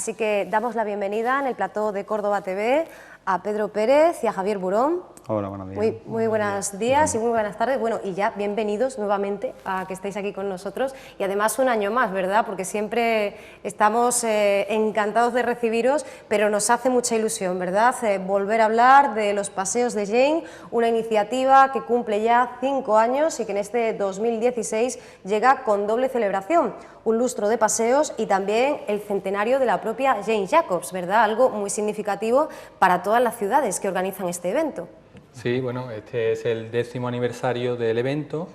Así que damos la bienvenida en el plató de Córdoba TV a Pedro Pérez y a Javier Burón. Hola, buenos días. Muy buenos días y muy buenas tardes. Bueno, y ya bienvenidos nuevamente a que estéis aquí con nosotros. Y además un año más, ¿verdad? Porque siempre estamos encantados de recibiros, pero nos hace mucha ilusión, ¿verdad? Volver a hablar de los paseos de Jaén, una iniciativa que cumple ya 5 años y que en este 2016 llega con doble celebración. Un lustro de paseos y también el centenario de la propia Jane Jacobs, ¿verdad? Algo muy significativo para todas las ciudades que organizan este evento. Sí, bueno, este es el 10º aniversario del evento,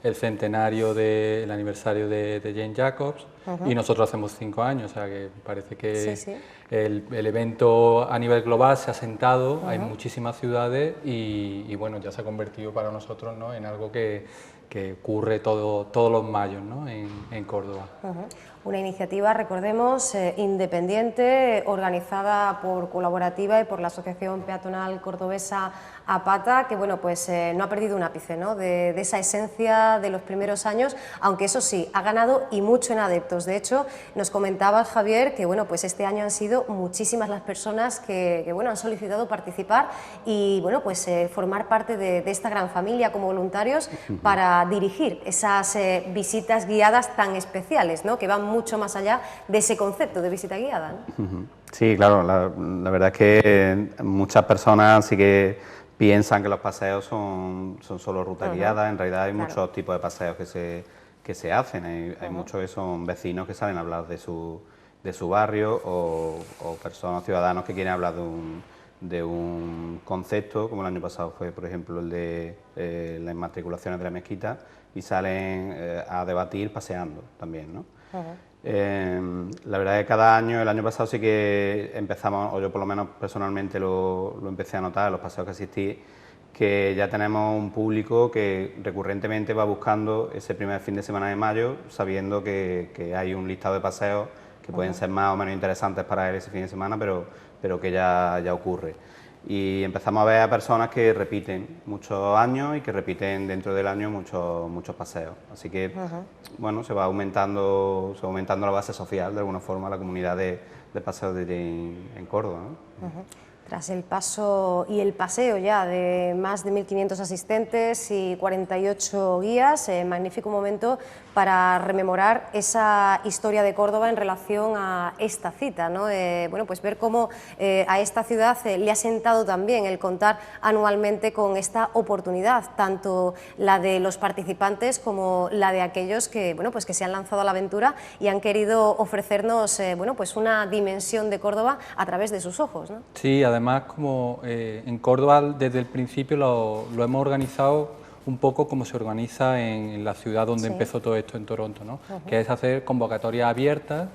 el centenario del aniversario de Jane Jacobs, y nosotros hacemos 5 años, o sea que parece que el evento a nivel global se ha asentado, hay muchísimas ciudades y bueno, ya se ha convertido para nosotros, ¿no?, en algo que ocurre todos los mayos, ¿no?, en Córdoba. Una iniciativa, recordemos, independiente, organizada por Colaborativa y por la Asociación Peatonal Cordobesa APATA, que bueno, pues no ha perdido un ápice, ¿no?, de esa esencia de los primeros años, aunque eso sí, ha ganado y mucho en adeptos. De hecho, nos comentabas, Javier, que bueno, pues este año han sido muchísimas las personas que bueno, han solicitado participar y bueno, pues formar parte de esta gran familia como voluntarios para dirigir esas visitas guiadas tan especiales, ¿no?, que van mucho más allá de ese concepto de visita guiada, ¿no? Sí, claro, la verdad es que muchas personas sí que piensan que los paseos son solo ruta guiada. En realidad hay muchos tipos de paseos que se hacen, hay muchos que son vecinos que salen a hablar de su barrio o personas, ciudadanos que quieren hablar de un concepto, como el año pasado fue, por ejemplo, el de las inmatriculaciones de la mezquita, y salen a debatir paseando también, ¿no? La verdad es que cada año, el año pasado sí que empezamos, o yo por lo menos personalmente lo empecé a notar en los paseos que asistí, que ya tenemos un público que recurrentemente va buscando ese primer fin de semana de mayo, sabiendo que hay un listado de paseos que pueden ser más o menos interesantes para él ese fin de semana, pero que ya ocurre. Y empezamos a ver a personas que repiten muchos años y que repiten dentro del año muchos paseos. Así que, bueno, se va aumentando la base social, de alguna forma, la comunidad de paseos en Córdoba, ¿no? Tras el paso y el paseo ya de más de 1.500 asistentes y 48 guías, magnífico momento para rememorar esa historia de Córdoba en relación a esta cita, ¿no? Bueno, pues ver cómo a esta ciudad le ha sentado también el contar anualmente con esta oportunidad, tanto la de los participantes como la de aquellos que, bueno, pues que se han lanzado a la aventura y han querido ofrecernos, bueno, pues una dimensión de Córdoba a través de sus ojos, ¿no? Sí, además, como en Córdoba desde el principio lo hemos organizado un poco como se organiza en la ciudad donde empezó todo esto, en Toronto, ¿no? Que es hacer convocatorias abiertas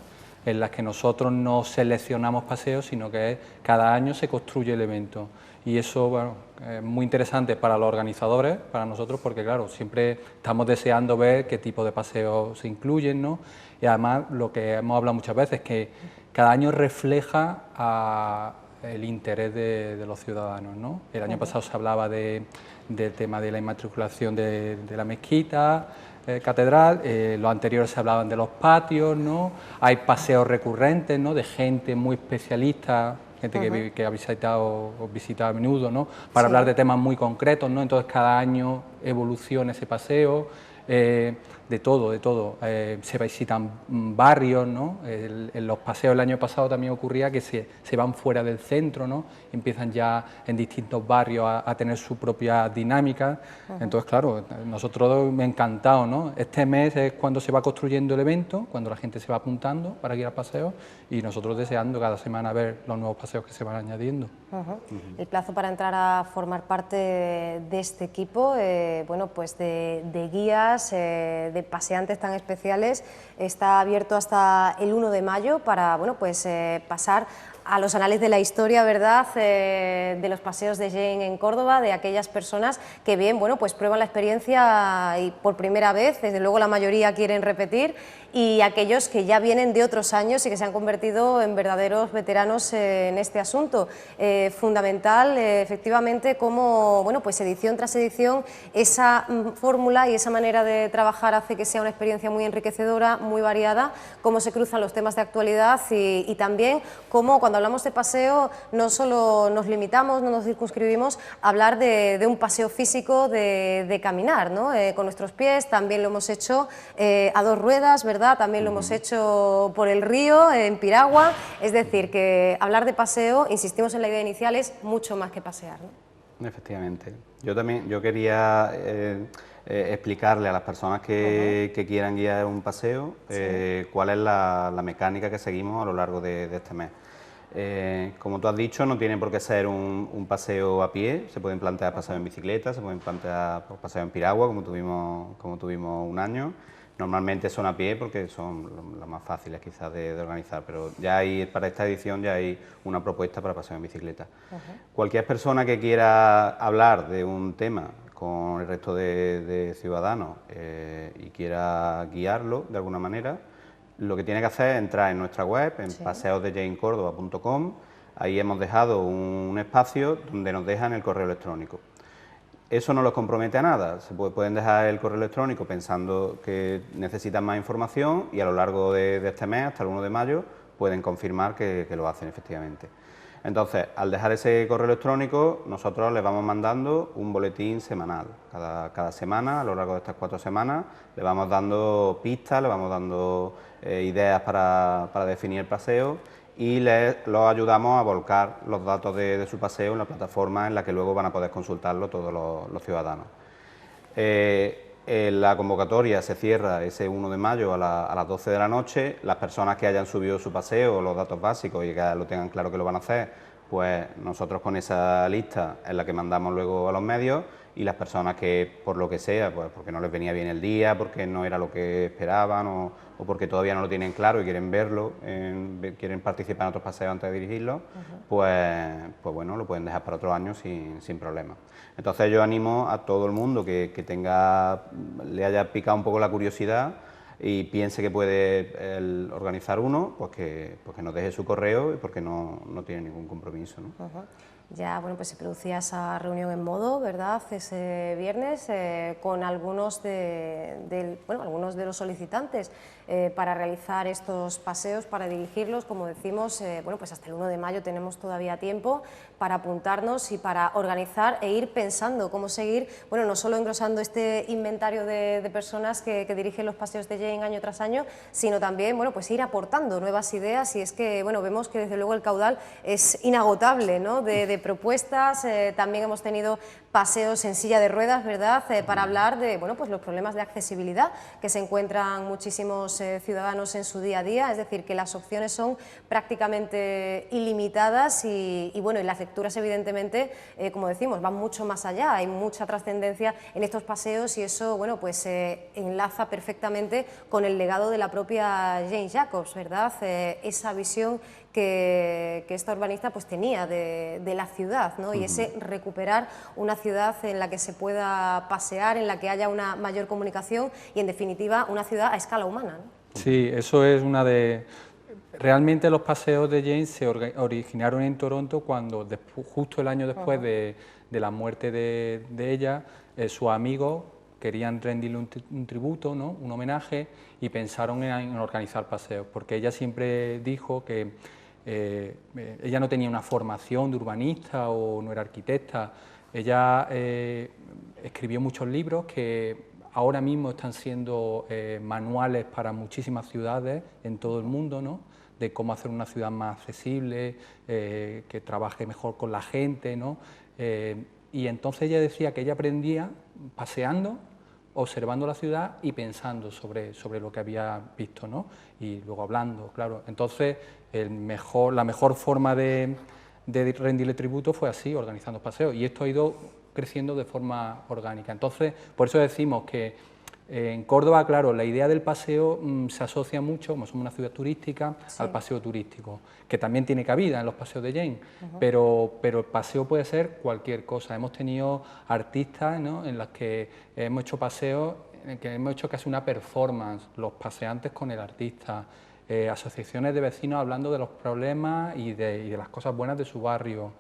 en las que nosotros no seleccionamos paseos, sino que cada año se construye el evento. Y eso, bueno, es muy interesante para los organizadores, para nosotros, porque claro, siempre estamos deseando ver qué tipo de paseos se incluyen, ¿no? Y además, lo que hemos hablado muchas veces, que cada año refleja el interés de los ciudadanos, ¿no? El año pasado se hablaba del tema de la inmatriculación de la mezquita, catedral, los anteriores se hablaban de los patios, ¿no? Hay paseos recurrentes, ¿no?, de gente muy especialista, gente que ha visitado a menudo, ¿no?, para hablar de temas muy concretos, ¿no? Entonces cada año evoluciona ese paseo. De todo. Se visitan barrios, ¿no? En los paseos el año pasado también ocurría que se van fuera del centro, ¿no? Empiezan ya en distintos barrios a tener su propia dinámica. Entonces, claro, nosotros me ha encantado, ¿no? Este mes es cuando se va construyendo el evento, cuando la gente se va apuntando para ir a paseos y nosotros deseando cada semana ver los nuevos paseos que se van añadiendo. El plazo para entrar a formar parte de este equipo, bueno, pues de guías, de paseantes tan especiales, está abierto hasta el 1 de mayo para, bueno, pues pasar a los anales de la historia, ¿verdad?, de los paseos de Jaén en Córdoba, de aquellas personas que bien, bueno, pues prueban la experiencia y por primera vez, desde luego la mayoría quieren repetir, y aquellos que ya vienen de otros años y que se han convertido en verdaderos veteranos en este asunto. Fundamental, efectivamente, como, bueno, pues edición tras edición, esa fórmula y esa manera de trabajar hace que sea una experiencia muy enriquecedora, muy variada, cómo se cruzan los temas de actualidad y también cómo cuando hablamos de paseo no solo nos limitamos, no nos circunscribimos a hablar de un paseo físico, de caminar, ¿no? Con nuestros pies, también lo hemos hecho a dos ruedas, ¿verdad? También lo hemos hecho por el río, en piragua, es decir, que hablar de paseo, insistimos en la idea inicial, es mucho más que pasear, ¿no? Efectivamente. Yo quería explicarle a las personas que quieran guiar un paseo cuál es la mecánica que seguimos a lo largo de este mes. Como tú has dicho, no tiene por qué ser un paseo a pie, se pueden plantear paseos en bicicleta, se pueden plantear paseos en piragua, como tuvimos un año. Normalmente son a pie porque son las más fáciles quizás de organizar, pero ya para esta edición ya hay una propuesta para paseo en bicicleta. Cualquier persona que quiera hablar de un tema con el resto de ciudadanos y quiera guiarlo de alguna manera, lo que tiene que hacer es entrar en nuestra web, en paseosdejaencórdoba.com. Ahí hemos dejado un espacio donde nos dejan el correo electrónico. Eso no los compromete a nada, pueden dejar el correo electrónico pensando que necesitan más información y a lo largo de este mes, hasta el 1 de mayo, pueden confirmar que lo hacen efectivamente. Entonces, al dejar ese correo electrónico, nosotros les vamos mandando un boletín semanal. Cada semana, a lo largo de estas 4 semanas, le vamos dando pistas, le vamos dando ideas para definir el paseo y los ayudamos a volcar los datos de su paseo en la plataforma en la que luego van a poder consultarlo todos los ciudadanos. La convocatoria se cierra ese 1 de mayo a las 12 de la noche. Las personas que hayan subido su paseo, los datos básicos y que lo tengan claro que lo van a hacer, pues nosotros con esa lista es la que mandamos luego a los medios, y las personas que por lo que sea, pues porque no les venía bien el día, porque no era lo que esperaban o porque todavía no lo tienen claro y quieren verlo, quieren participar en otros paseos antes de dirigirlos, pues bueno, lo pueden dejar para otro año sin problema. Entonces yo animo a todo el mundo que le haya picado un poco la curiosidad y piense que puede organizar uno, pues que nos deje su correo y porque no tiene ningún compromiso, ¿no? Ya, bueno, pues se producía esa reunión en modo, ¿verdad?, ese viernes con algunos de los solicitantes para realizar estos paseos, para dirigirlos, como decimos, bueno, pues hasta el 1 de mayo tenemos todavía tiempo para apuntarnos y para organizar e ir pensando cómo seguir, bueno, no solo engrosando este inventario de personas que dirigen los paseos de Jaén año tras año, sino también, bueno, pues ir aportando nuevas ideas, y es que, bueno, vemos que desde luego el caudal es inagotable, ¿no?, de propuestas. También hemos tenido paseos en silla de ruedas, ¿verdad?, para hablar de, bueno, pues los problemas de accesibilidad que se encuentran muchísimos ciudadanos en su día a día, es decir, que las opciones son prácticamente ilimitadas y bueno, y las lecturas evidentemente, como decimos, van mucho más allá, hay mucha trascendencia en estos paseos y eso, bueno, pues enlaza perfectamente con el legado de la propia Jane Jacobs, ¿verdad?, esa visión que esta urbanista pues tenía de la ciudad, ¿no?, y ese recuperar una ciudad en la que se pueda pasear, en la que haya una mayor comunicación y, en definitiva, una ciudad a escala humana, ¿no? Sí, eso es una de... Realmente los paseos de Jane se originaron en Toronto cuando, justo el año después de la muerte de ella, sus amigos querían rendirle un tributo, ¿no?, un homenaje, y pensaron en organizar paseos, porque ella siempre dijo que ella no tenía una formación de urbanista o no era arquitecta. Ella escribió muchos libros que ahora mismo están siendo manuales para muchísimas ciudades en todo el mundo, ¿no?, de cómo hacer una ciudad más accesible, que trabaje mejor con la gente, ¿no? Y entonces ella decía que ella aprendía paseando, observando la ciudad y pensando sobre lo que había visto, ¿no?, y luego hablando, claro. Entonces la mejor forma de rendirle tributo fue así, organizando paseos, y esto ha ido creciendo de forma orgánica. Entonces, por eso decimos que En Córdoba, claro, la idea del paseo se asocia mucho, como somos una ciudad turística, al paseo turístico, que también tiene cabida en los paseos de Jaén, pero el paseo puede ser cualquier cosa. Hemos tenido artistas, ¿no?, en las que hemos hecho paseos, en que hemos hecho casi una performance, los paseantes con el artista, asociaciones de vecinos hablando de los problemas y de las cosas buenas de su barrio.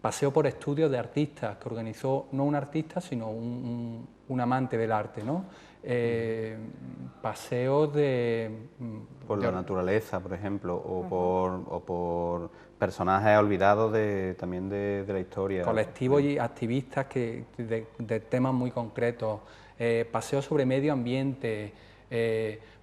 Paseo por estudios de artistas, que organizó no un artista, sino un amante del arte, ¿no? Paseos por la naturaleza, por ejemplo, o por personajes olvidados también de la historia. Colectivos y activistas de temas muy concretos, paseos sobre medio ambiente,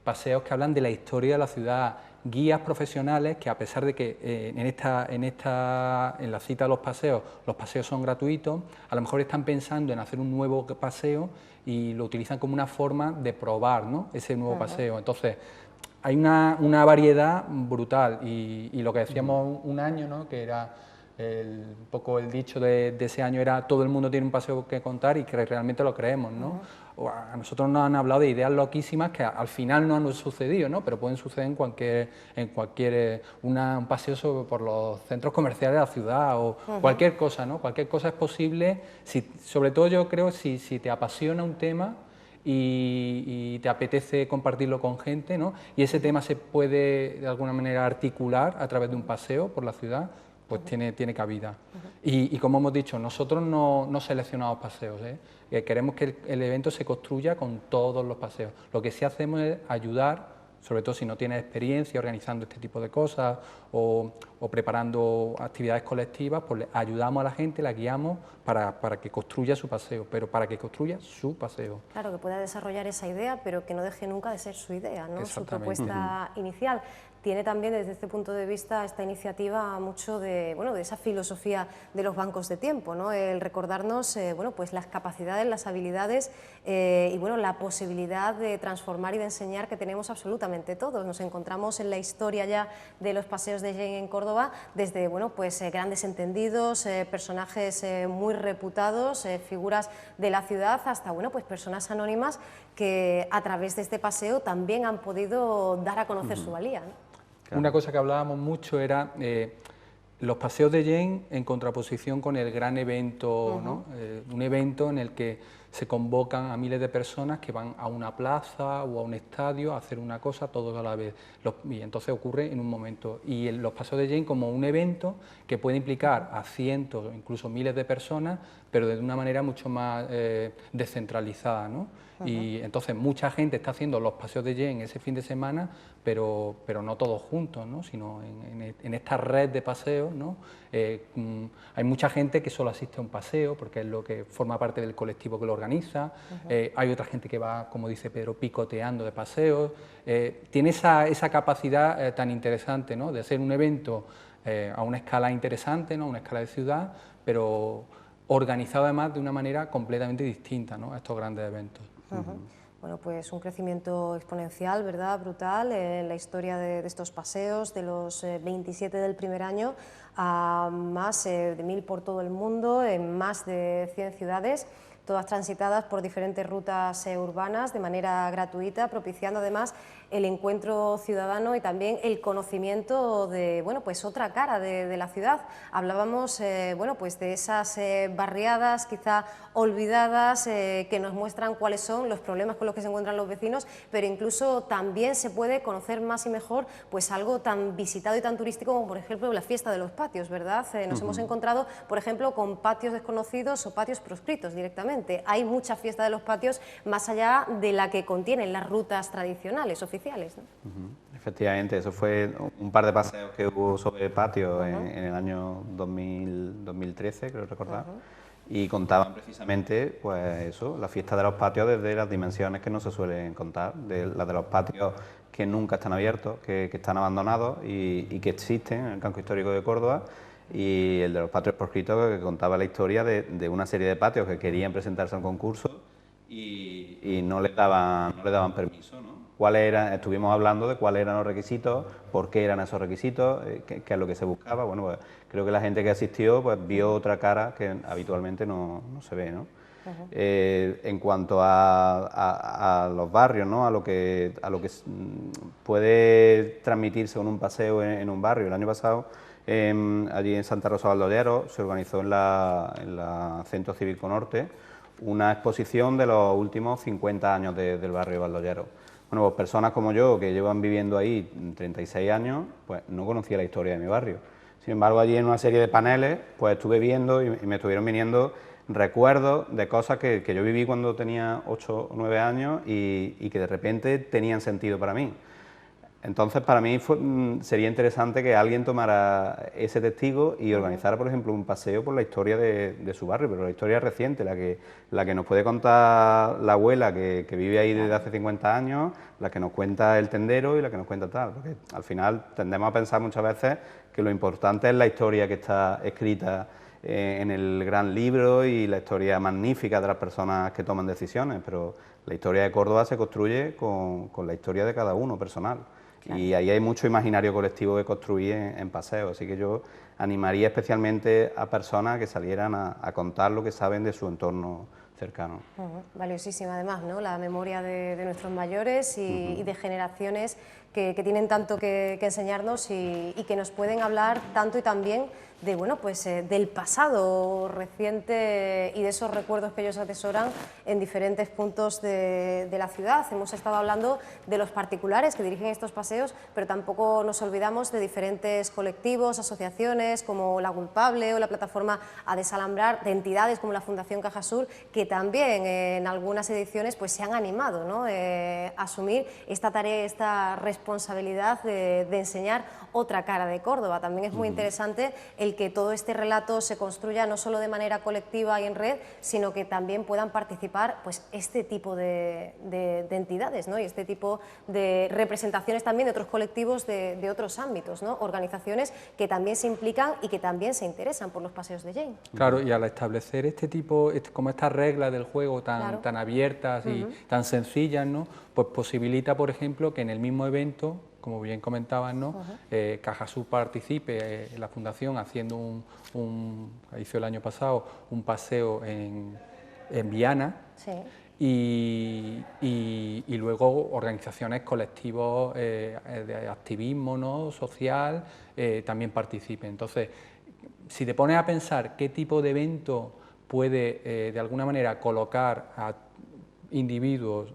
paseos que hablan de la historia de la ciudad, guías profesionales que, a pesar de que en la cita de los paseos son gratuitos, a lo mejor están pensando en hacer un nuevo paseo y lo utilizan como una forma de probar, ¿no?, ese nuevo paseo. Entonces, hay una variedad brutal y lo que decíamos un año, ¿no?, que era un poco el dicho de ese año era todo el mundo tiene un paseo que contar, y que realmente lo creemos, ¿no? A nosotros nos han hablado de ideas loquísimas que al final no han sucedido, ¿no?, pero pueden suceder en cualquier un paseo por los centros comerciales de la ciudad o cualquier cosa, ¿no? Cualquier cosa es posible, sobre todo yo creo si te apasiona un tema y te apetece compartirlo con gente, ¿no?, y ese tema se puede de alguna manera articular a través de un paseo por la ciudad, pues tiene cabida. Y como hemos dicho, nosotros no seleccionamos paseos, queremos que el evento se construya con todos los paseos. Lo que sí hacemos es ayudar, sobre todo si no tienes experiencia organizando este tipo de cosas o preparando actividades colectivas, pues le ayudamos a la gente, la guiamos para que construya su paseo, pero para que construya su paseo. Claro, que pueda desarrollar esa idea, pero que no deje nunca de ser su idea, ¿no?, su propuesta inicial. Tiene también, desde este punto de vista, esta iniciativa mucho de esa filosofía de los bancos de tiempo, ¿no?, el recordarnos pues las capacidades, las habilidades y la posibilidad de transformar y de enseñar que tenemos absolutamente todos. Nos encontramos en la historia ya de los paseos de Jaén en Córdoba desde pues grandes entendidos, personajes muy reputados, figuras de la ciudad, hasta pues personas anónimas que a través de este paseo también han podido dar a conocer su valía, ¿no? Claro. Una cosa que hablábamos mucho era los paseos de Jaén en contraposición con el gran evento, ¿no? Un evento en el que se convocan a miles de personas que van a una plaza o a un estadio a hacer una cosa todos a la vez, y entonces ocurre en un momento. Y los paseos de Jaén como un evento que puede implicar a cientos o incluso miles de personas, pero de una manera mucho más descentralizada, ¿no? Y entonces mucha gente está haciendo los paseos de Jaén ese fin de semana, pero no todos juntos, ¿no?, sino en esta red de paseos, ¿no? Hay mucha gente que solo asiste a un paseo porque es lo que forma parte del colectivo que lo organiza, hay otra gente que va, como dice Pedro, picoteando de paseos, tiene esa capacidad tan interesante, ¿no?, de hacer un evento a una escala interesante, ¿no?, a una escala de ciudad, pero organizado además de una manera completamente distinta, ¿no?, a estos grandes eventos. Bueno, pues un crecimiento exponencial, ¿verdad?, brutal en la historia de estos paseos, de los 27 del primer año a más de 1000 por todo el mundo, en más de 100 ciudades, todas transitadas por diferentes rutas urbanas de manera gratuita, propiciando además el encuentro ciudadano y también el conocimiento de pues otra cara de la ciudad. Hablábamos pues de esas barriadas quizá olvidadas que nos muestran cuáles son los problemas con los que se encuentran los vecinos, pero incluso también se puede conocer más y mejor pues algo tan visitado y tan turístico como, por ejemplo, la fiesta de los patios, ¿verdad? Nos hemos encontrado, por ejemplo, con patios desconocidos o patios proscritos directamente. Hay mucha fiesta de los patios más allá de la que contienen las rutas tradicionales oficiales, ¿no? Efectivamente, eso fue un par de paseos que hubo sobre patios en el año 2013, creo recordar, y contaban precisamente, pues eso, la fiesta de los patios desde las dimensiones que no se suelen contar, las de los patios que nunca están abiertos, que están abandonados y que existen en el casco histórico de Córdoba, y el de los patios proscritos, que contaba la historia de una serie de patios que querían presentarse a un concurso y no les daban permiso, ¿no? Estuvimos hablando de cuáles eran los requisitos, por qué eran esos requisitos, qué es lo que se buscaba. Bueno, pues creo que la gente que asistió pues vio otra cara que habitualmente no se ve, ¿no? En cuanto a los barrios, ¿no? a lo que puede transmitirse con un paseo en un barrio. El año pasado, allí en Santa Rosa de Valdollero, se organizó en la Centro Cívico Norte una exposición de los últimos 50 años del barrio Valdollero. Bueno, pues personas como yo, que llevan viviendo ahí 36 años, pues no conocía la historia de mi barrio. Sin embargo, allí en una serie de paneles, pues estuve viendo y me estuvieron viniendo recuerdos de cosas que yo viví cuando tenía 8 o 9 años y que de repente tenían sentido para mí. Entonces, para mí sería interesante que alguien tomara ese testigo y organizara, por ejemplo, un paseo por la historia de su barrio, pero la historia reciente, la que nos puede contar la abuela que vive ahí desde hace 50 años, la que nos cuenta el tendero y la que nos cuenta tal, porque al final tendemos a pensar muchas veces que lo importante es la historia que está escrita en el gran libro y la historia magnífica de las personas que toman decisiones, pero la historia de Córdoba se construye con la historia de cada uno personal. Claro. Y ahí hay mucho imaginario colectivo que construir en paseos, así que yo animaría especialmente a personas que salieran a contar lo que saben de su entorno cercano. Valiosísima además, ¿no? La memoria de nuestros mayores y de generaciones que tienen tanto que enseñarnos y que nos pueden hablar tanto y también de, bueno, pues, del pasado reciente y de esos recuerdos que ellos atesoran en diferentes puntos de la ciudad. Hemos estado hablando de los particulares que dirigen estos paseos, pero tampoco nos olvidamos de diferentes colectivos, asociaciones como La Culpable o la plataforma A Desalambrar, de entidades como la Fundación Cajasur, que también en algunas ediciones pues, se han animado, ¿no? A asumir esta tarea, esta responsabilidad de enseñar otra cara de Córdoba. También es muy interesante el que todo este relato se construya no solo de manera colectiva y en red, sino que también puedan participar pues, este tipo de entidades, ¿no? Y este tipo de representaciones también de otros colectivos de otros ámbitos, ¿no? Organizaciones que también se implican y que también se interesan por los paseos de Jane. Claro, y al establecer este tipo, como estas reglas del juego tan abiertas y tan sencillas, ¿no? Pues posibilita, por ejemplo, que en el mismo evento, como bien comentaban, ¿no? Cajasur participe en la Fundación haciendo hizo el año pasado un paseo en Viana. Sí. Y luego organizaciones, colectivos de activismo, ¿no? social también participen. Entonces, si te pones a pensar qué tipo de evento puede de alguna manera colocar a individuos,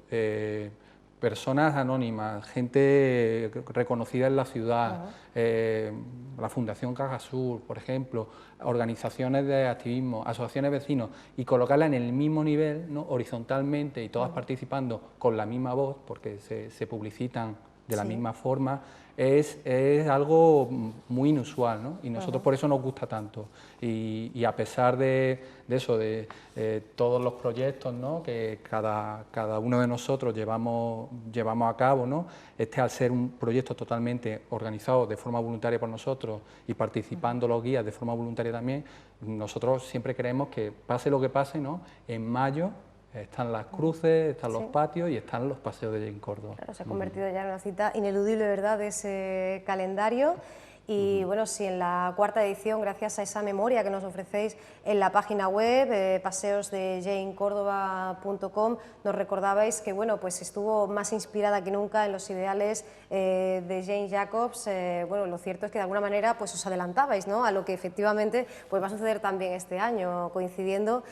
personas anónimas, gente reconocida en la ciudad, la Fundación Cajasur, por ejemplo, organizaciones de activismo, asociaciones de vecinos, y colocarla en el mismo nivel, ¿no? horizontalmente y todas participando con la misma voz, porque se publicitan de la misma forma, es algo muy inusual, ¿no? Y nosotros por eso nos gusta tanto. Y a pesar de eso, de todos los proyectos, ¿no? que cada uno de nosotros llevamos a cabo, ¿no? Al ser un proyecto totalmente organizado de forma voluntaria por nosotros y participando los guías de forma voluntaria también, nosotros siempre queremos que pase lo que pase, ¿no? En mayo están las cruces, están los patios y están los paseos de Jane Córdoba. Claro, se ha convertido ya en una cita ineludible, ¿verdad?, de ese calendario. Y bueno, si en la cuarta edición, gracias a esa memoria que nos ofrecéis en la página web, paseosdejanecórdoba.com, nos recordabais que bueno, pues estuvo más inspirada que nunca en los ideales de Jane Jacobs, bueno, lo cierto es que de alguna manera pues os adelantabais, ¿no?, a lo que efectivamente pues va a suceder también este año, coincidiendo,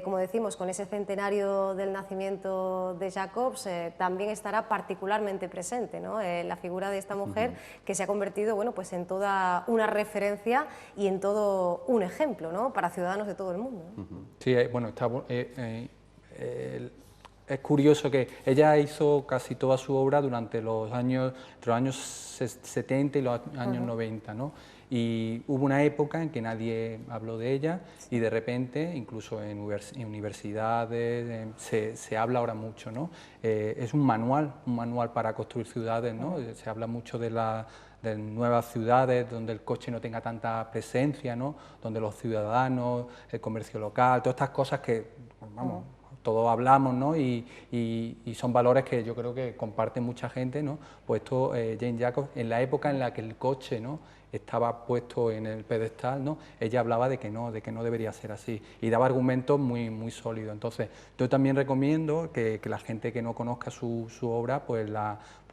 como decimos, con ese centenario del nacimiento de Jacobs, también estará particularmente presente, ¿no?, la figura de esta mujer que se ha convertido, bueno, pues en toda una referencia y en todo un ejemplo, ¿no?, para ciudadanos de todo el mundo, ¿no? Sí, bueno, es curioso que ella hizo casi toda su obra durante los años 70 y los años 90, ¿no? Y hubo una época en que nadie habló de ella y de repente, incluso en universidades, se habla ahora mucho, ¿no? Es un manual para construir ciudades, ¿no? Se habla mucho de nuevas ciudades donde el coche no tenga tanta presencia, ¿no? Donde los ciudadanos, el comercio local, todas estas cosas que, vamos, todos hablamos, ¿no? Y son valores que yo creo que comparte mucha gente, ¿no? Pues esto, Jane Jacobs, en la época en la que el coche, ¿no?, estaba puesto en el pedestal, ¿no? Ella hablaba de que no debería ser así y daba argumentos muy sólidos. Entonces, yo también recomiendo que la gente que no conozca su obra, pues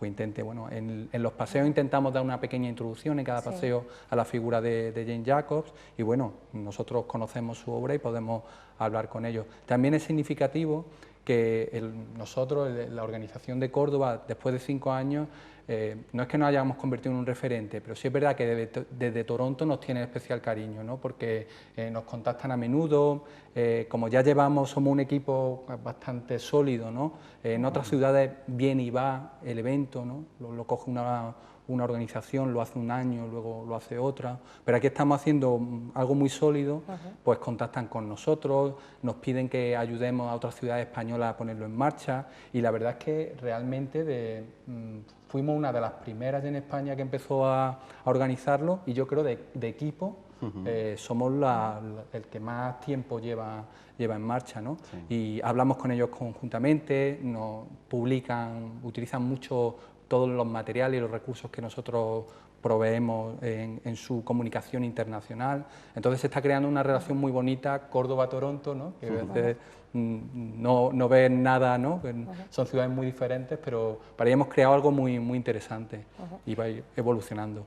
intente, bueno, en los paseos intentamos dar una pequeña introducción en cada paseo a la figura de Jane Jacobs y bueno, nosotros conocemos su obra y podemos hablar con ellos. También es significativo que nosotros, la organización de Córdoba, después de 5 años, no es que nos hayamos convertido en un referente, pero sí es verdad que desde Toronto nos tiene especial cariño, ¿no? Porque nos contactan a menudo, como ya somos un equipo bastante sólido, ¿no? En otras ciudades viene y va el evento, ¿no? Lo coge una organización, lo hace un año, luego lo hace otra, pero aquí estamos haciendo algo muy sólido, pues contactan con nosotros, nos piden que ayudemos a otras ciudades españolas a ponerlo en marcha y la verdad es que realmente fuimos una de las primeras en España que empezó a organizarlo y yo creo de equipo somos el que más tiempo lleva en marcha, ¿no? Sí. Y hablamos con ellos conjuntamente, nos publican, utilizan mucho todos los materiales y los recursos que nosotros proveemos en su comunicación internacional. Entonces se está creando una relación muy bonita Córdoba-Toronto, ¿no? Que a veces no ven nada, ¿no? Son ciudades muy diferentes, pero para ello hemos creado algo muy interesante y va a ir evolucionando.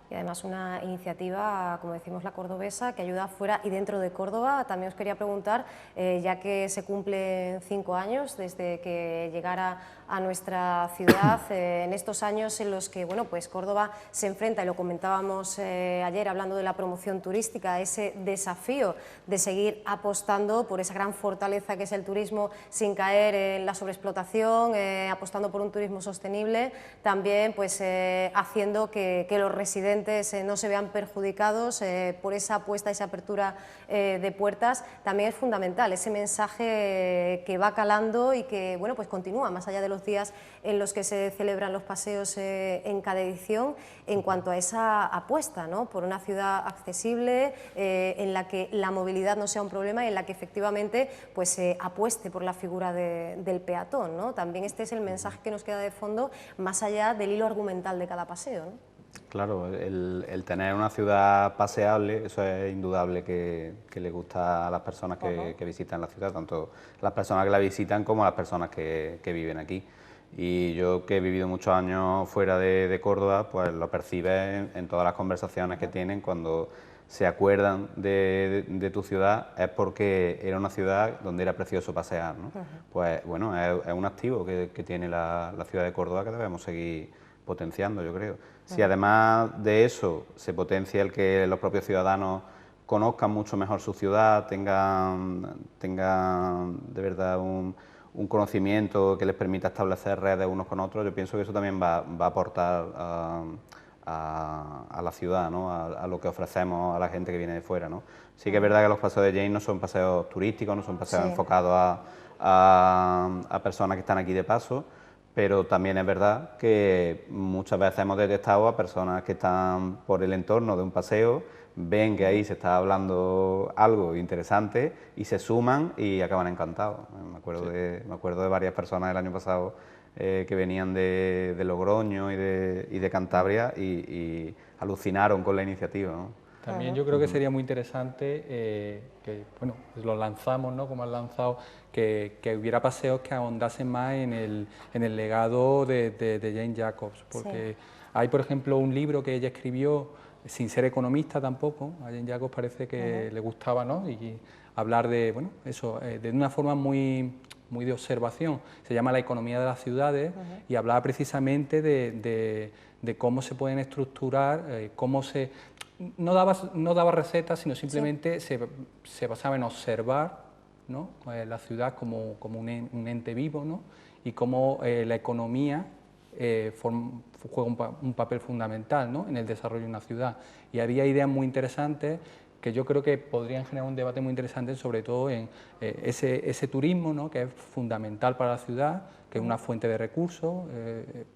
Y además una iniciativa, como decimos, la cordobesa, que ayuda fuera y dentro de Córdoba. También os quería preguntar, ya que se cumplen 5 años desde que llegara a nuestra ciudad, en estos años en los que bueno, pues Córdoba se enfrenta, y lo comentábamos ayer hablando de la promoción turística, a ese desafío de seguir apostando por esa gran fortaleza que es el turismo sin caer en la sobreexplotación, apostando por un turismo sostenible, también pues haciendo que los residentes no se vean perjudicados por esa apuesta, esa apertura de puertas. También es fundamental ese mensaje que va calando y que bueno, pues continúa más allá de los días en los que se celebran los paseos en cada edición, en cuanto a esa apuesta, ¿no? Por una ciudad accesible, en la que la movilidad no sea un problema y en la que efectivamente pues, se apueste por la figura del peatón, ¿no? También este es el mensaje que nos queda de fondo, más allá del hilo argumental de cada paseo, ¿no? Claro, el tener una ciudad paseable, eso es indudable que le gusta a las personas que visitan la ciudad, tanto las personas que la visitan como las personas que viven aquí. Y yo, que he vivido muchos años fuera de Córdoba, pues lo percibes en todas las conversaciones que tienen cuando se acuerdan de tu ciudad, es porque era una ciudad donde era precioso pasear, ¿no? Pues bueno, es un activo que tiene la ciudad de Córdoba que debemos seguir potenciando, yo creo. Si además de eso se potencia el que los propios ciudadanos conozcan mucho mejor su ciudad, tengan de verdad un conocimiento que les permita establecer redes unos con otros, yo pienso que eso también va a aportar a la ciudad, ¿no? A lo que ofrecemos a la gente que viene de fuera, ¿no? Sí que es verdad que los paseos de Jane no son paseos turísticos, no son paseos enfocados a personas que están aquí de paso, pero también es verdad que muchas veces hemos detectado a personas que están por el entorno de un paseo, ven que ahí se está hablando algo interesante y se suman y acaban encantados. Me acuerdo de varias personas el año pasado que venían de Logroño y de Cantabria y alucinaron con la iniciativa, ¿no? También yo creo que sería muy interesante que, bueno, lo lanzamos, ¿no? Como han lanzado, que hubiera paseos que ahondasen más en el legado de Jane Jacobs, porque hay, por ejemplo, un libro que ella escribió sin ser economista tampoco. A Jane Jacobs parece que le gustaba, ¿no? Y hablar de, bueno, eso, de una forma muy de observación. Se llama La economía de las ciudades y hablaba precisamente de cómo se pueden estructurar, cómo se... No daba recetas, sino simplemente se basaba en observar, ¿no? La ciudad como un ente vivo, ¿no? Y cómo la economía juega un papel fundamental, ¿no? En el desarrollo de una ciudad. Y había ideas muy interesantes que yo creo que podrían generar un debate muy interesante, sobre todo en ese turismo, ¿no? Que es fundamental para la ciudad, que es una fuente de recursos,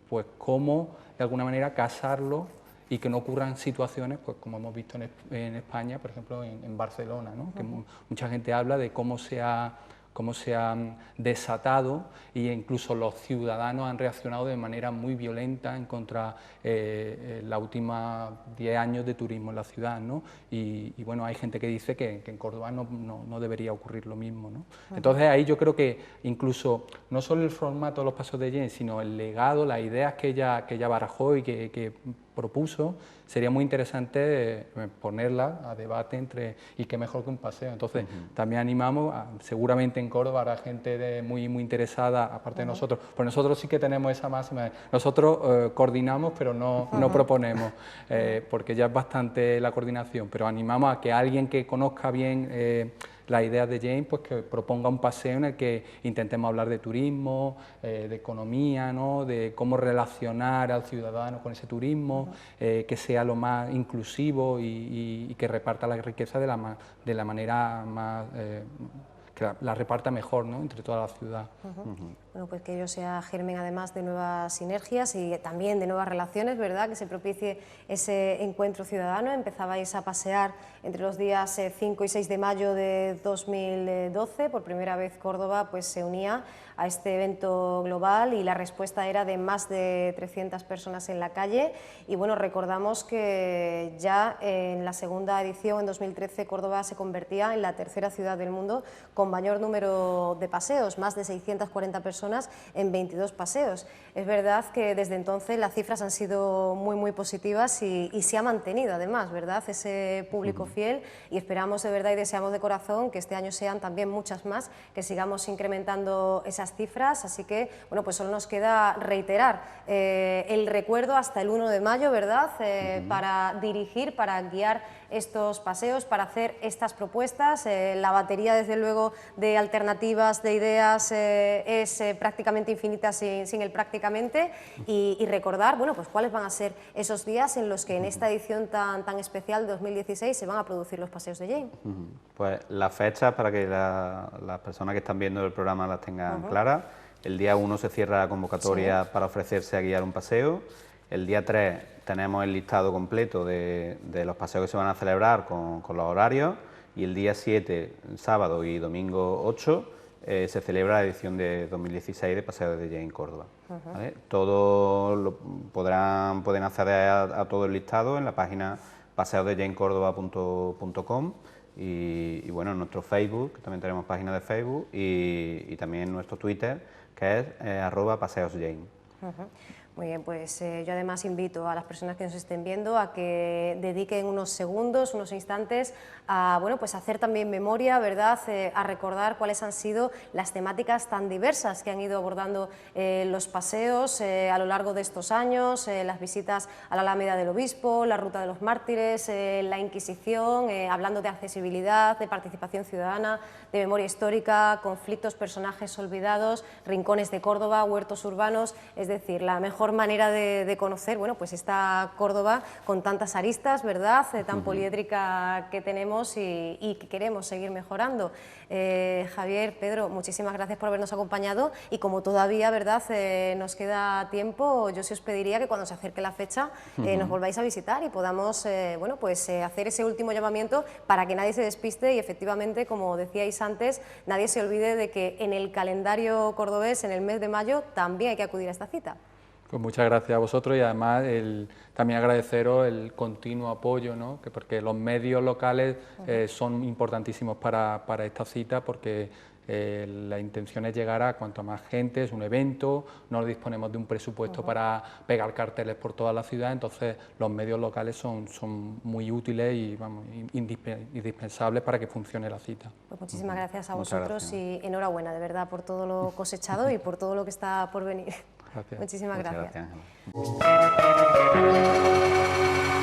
pues cómo de alguna manera casarlo y que no ocurran situaciones, pues como hemos visto en España, por ejemplo en Barcelona, ¿no? Que mucha gente habla de cómo se ha cómo se han desatado e incluso los ciudadanos han reaccionado de manera muy violenta en contra la última 10 años de turismo en la ciudad, ¿no? Y bueno, hay gente que dice que en Córdoba no debería ocurrir lo mismo, ¿no? Entonces ahí yo creo que incluso no solo el formato de los paseos de Jaén, sino el legado, las ideas que ella barajó y que propuso, sería muy interesante ponerlas a debate y qué mejor que un paseo. Entonces también animamos, seguramente en Córdoba habrá gente muy interesada, aparte de nosotros, pues nosotros sí que tenemos esa máxima, nosotros coordinamos pero no proponemos, porque ya es bastante la coordinación, pero animamos a que alguien que conozca bien las ideas de Jaén, pues que proponga un paseo en el que intentemos hablar de turismo, de economía, ¿no? De cómo relacionar al ciudadano con ese turismo, que sea lo más inclusivo y que reparta la riqueza de la manera más, que la reparta mejor, ¿no? Entre toda la ciudad. Bueno, pues que ello sea germen además de nuevas sinergias y también de nuevas relaciones, ¿verdad? Que se propicie ese encuentro ciudadano. Empezabais a pasear entre los días 5 y 6 de mayo de 2012. Por primera vez Córdoba pues se unía a este evento global y la respuesta era de más de 300 personas en la calle. Y bueno, recordamos que ya en la segunda edición, en 2013, Córdoba se convertía en la tercera ciudad del mundo con mayor número de paseos, más de 640 personas en 22 paseos. Es verdad que desde entonces las cifras han sido muy positivas y se ha mantenido además, ¿verdad?, ese público fiel, y esperamos de verdad y deseamos de corazón que este año sean también muchas más, que sigamos incrementando esas cifras. Así que, bueno, pues solo nos queda reiterar el recuerdo hasta el 1 de mayo, ¿verdad?, para dirigir, para guiar estos paseos, para hacer estas propuestas. La batería, desde luego, de alternativas, de ideas es prácticamente infinita sin el prácticamente, y recordar, bueno, pues cuáles van a ser esos días en los que en esta edición tan especial de 2016 se van a producir los paseos de Jaén. Pues las fechas, para que las personas que están viendo el programa las tengan claras. El día 1 se cierra la convocatoria para ofrecerse a guiar un paseo. El día 3 tenemos el listado completo de los paseos que se van a celebrar con los horarios, y el día 7, sábado y domingo 8, se celebra la edición de 2016 de Paseos de Jaén Córdoba. ¿Vale? Pueden acceder a todo el listado en la página paseosdejaencórdoba.com y bueno, en nuestro Facebook, que también tenemos página de Facebook, y también en nuestro Twitter, que es @paseosjaén. Muy bien, pues yo además invito a las personas que nos estén viendo a que dediquen unos segundos, unos instantes a, bueno, pues hacer también memoria, ¿verdad?, a recordar cuáles han sido las temáticas tan diversas que han ido abordando los paseos a lo largo de estos años, las visitas a la Alameda del Obispo, la Ruta de los Mártires, la Inquisición, hablando de accesibilidad, de participación ciudadana, de memoria histórica, conflictos, personajes olvidados, rincones de Córdoba, huertos urbanos. Es decir, la mejor manera de conocer, bueno, pues esta Córdoba con tantas aristas, ¿verdad?, tan poliédrica que tenemos y que queremos seguir mejorando. Javier, Pedro, muchísimas gracias por habernos acompañado, y como todavía, ¿verdad?, nos queda tiempo, yo sí os pediría que cuando se acerque la fecha nos volváis a visitar y podamos, bueno, pues hacer ese último llamamiento para que nadie se despiste y efectivamente, como decíais antes, nadie se olvide de que en el calendario cordobés, en el mes de mayo, también hay que acudir a esta cita. Pues muchas gracias a vosotros, y además también agradeceros el continuo apoyo, ¿no?, porque los medios locales son importantísimos para esta cita, porque la intención es llegar a cuanto más gente, es un evento, no disponemos de un presupuesto para pegar carteles por toda la ciudad, entonces los medios locales son muy útiles y vamos, indispensables para que funcione la cita. Pues muchísimas gracias a vosotros y enhorabuena, de verdad, por todo lo cosechado y por todo lo que está por venir. Gracias. Muchísimas gracias. Muchas gracias, Ángela.